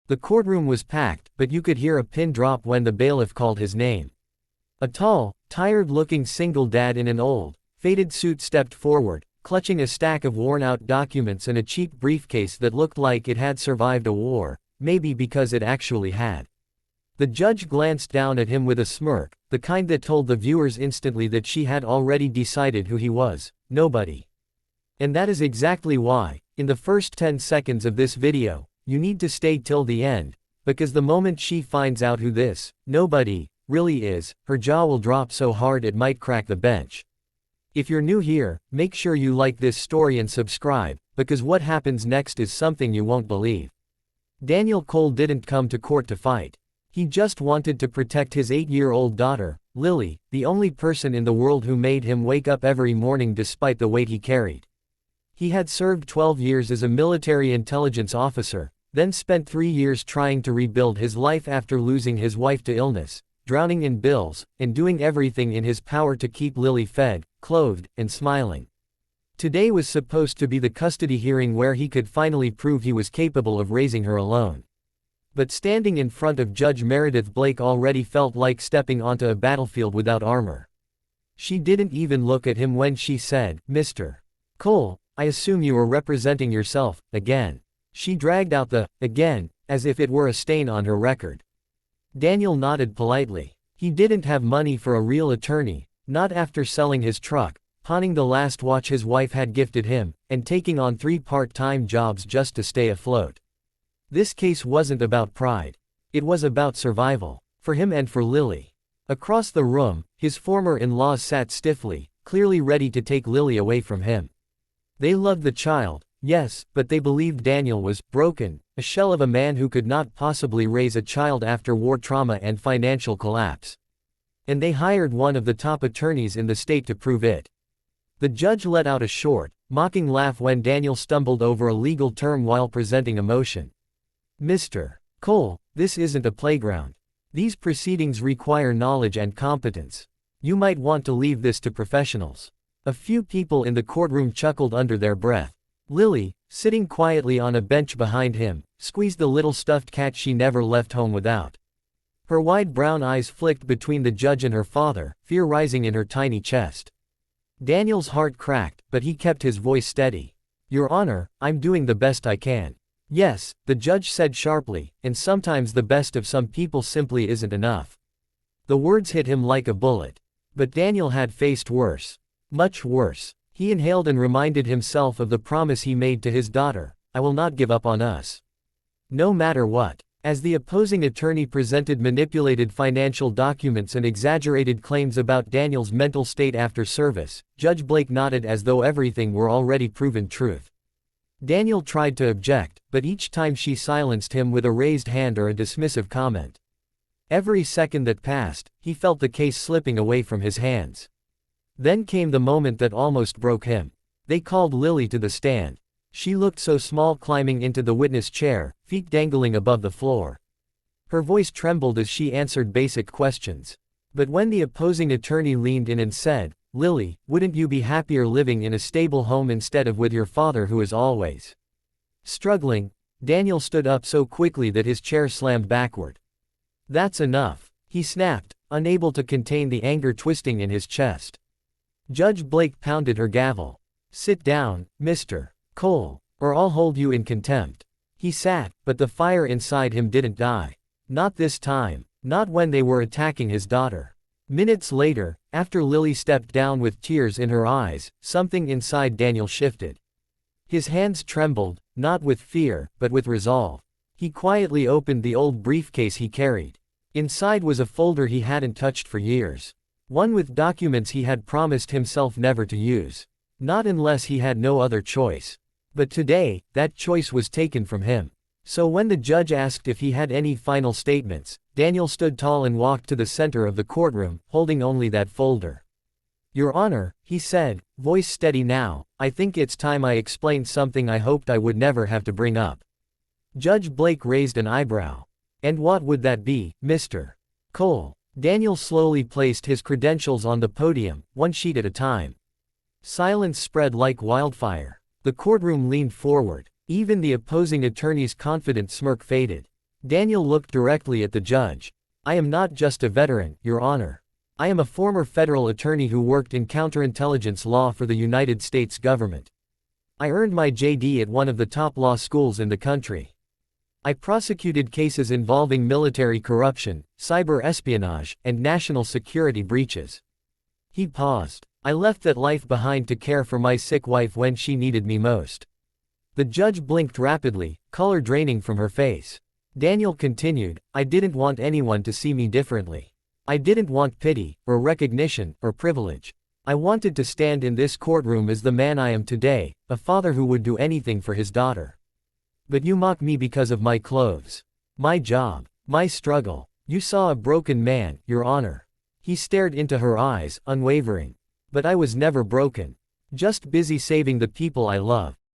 The courtroom was packed, but you could hear a pin drop when the bailiff called his name. A tall, tired-looking single dad in an old, faded suit stepped forward, clutching a stack of worn-out documents and a cheap briefcase that looked like it had survived a war, maybe because it actually had. The judge glanced down at him with a smirk, the kind that told the viewers instantly that she had already decided who he was: nobody. And that is exactly why, in the first 10 seconds of this video, you need to stay till the end, because the moment she finds out who this nobody really is, her jaw will drop so hard it might crack the bench. If you're new here, make sure you like this story and subscribe, because what happens next is something you won't believe. Daniel Cole didn't come to court to fight. He just wanted to protect his 8-year-old daughter, Lily, the only person in the world who made him wake up every morning despite the weight he carried. He had served 12 years as a military intelligence officer, then spent 3 years trying to rebuild his life after losing his wife to illness, drowning in bills, and doing everything in his power to keep Lily fed, clothed, and smiling. Today was supposed to be the custody hearing where he could finally prove he was capable of raising her alone. But standing in front of Judge Meredith Blake already felt like stepping onto a battlefield without armor. She didn't even look at him when she said, "Mr. Cole, I assume you are representing yourself, again." She dragged out the "again," as if it were a stain on her record. Daniel nodded politely. He didn't have money for a real attorney, not after selling his truck, pawning the last watch his wife had gifted him, and taking on 3 part-time jobs just to stay afloat. This case wasn't about pride. It was about survival, for him and for Lily. Across the room, his former in-laws sat stiffly, clearly ready to take Lily away from him. They loved the child, yes, but they believed Daniel was broken, a shell of a man who could not possibly raise a child after war trauma and financial collapse. And they hired one of the top attorneys in the state to prove it. The judge let out a short, mocking laugh when Daniel stumbled over a legal term while presenting a motion. "Mr. Cole, this isn't a playground. These proceedings require knowledge and competence. You might want to leave this to professionals." A few people in the courtroom chuckled under their breath. Lily, sitting quietly on a bench behind him, squeezed the little stuffed cat she never left home without. Her wide brown eyes flicked between the judge and her father, fear rising in her tiny chest. Daniel's heart cracked, but he kept his voice steady. "Your Honor, I'm doing the best I can." "Yes," the judge said sharply, "and sometimes the best of some people simply isn't enough." The words hit him like a bullet. But Daniel had faced worse. Much worse. He inhaled and reminded himself of the promise he made to his daughter: "I will not give up on us. No matter what." As the opposing attorney presented manipulated financial documents and exaggerated claims about Daniel's mental state after service, Judge Blake nodded as though everything were already proven truth. Daniel tried to object, but each time she silenced him with a raised hand or a dismissive comment. Every second that passed, he felt the case slipping away from his hands. Then came the moment that almost broke him. They called Lily to the stand. She looked so small climbing into the witness chair, feet dangling above the floor. Her voice trembled as she answered basic questions. But when the opposing attorney leaned in and said, "Lily, wouldn't you be happier living in a stable home instead of with your father who is always struggling?" Daniel stood up so quickly that his chair slammed backward. "That's enough," he snapped, unable to contain the anger twisting in his chest. Judge Blake pounded her gavel. "Sit down, Mr. Cole, or I'll hold you in contempt." He sat, but the fire inside him didn't die. Not this time. Not when they were attacking his daughter. Minutes later, after Lily stepped down with tears in her eyes, something inside Daniel shifted. His hands trembled, not with fear, but with resolve. He quietly opened the old briefcase he carried. Inside was a folder he hadn't touched for years. One with documents he had promised himself never to use. Not unless he had no other choice. But today, that choice was taken from him. So when the judge asked if he had any final statements, Daniel stood tall and walked to the center of the courtroom, holding only that folder. "Your Honor," he said, voice steady now, "I think it's time I explained something I hoped I would never have to bring up." Judge Blake raised an eyebrow. "And what would that be, Mr. Cole?" Daniel slowly placed his credentials on the podium, one sheet at a time. Silence spread like wildfire. The courtroom leaned forward. Even the opposing attorney's confident smirk faded. Daniel looked directly at the judge. I am not just a veteran, Your Honor. I am a former federal attorney who worked in counterintelligence law for the United States government. I earned my JD at one of the top law schools in the country. I prosecuted cases involving military corruption, cyber espionage, and national security breaches. He paused. I left that life behind to care for my sick wife when she needed me most. The judge blinked rapidly, color draining from her face. Daniel continued, I didn't want anyone to see me differently. I didn't want pity, or recognition, or privilege. I wanted to stand in this courtroom as the man I am today, a father who would do anything for his daughter. But you mock me because of my clothes. My job. My struggle. You saw a broken man, Your Honor. He stared into her eyes, unwavering. But I was never broken. Just busy saving the people I love.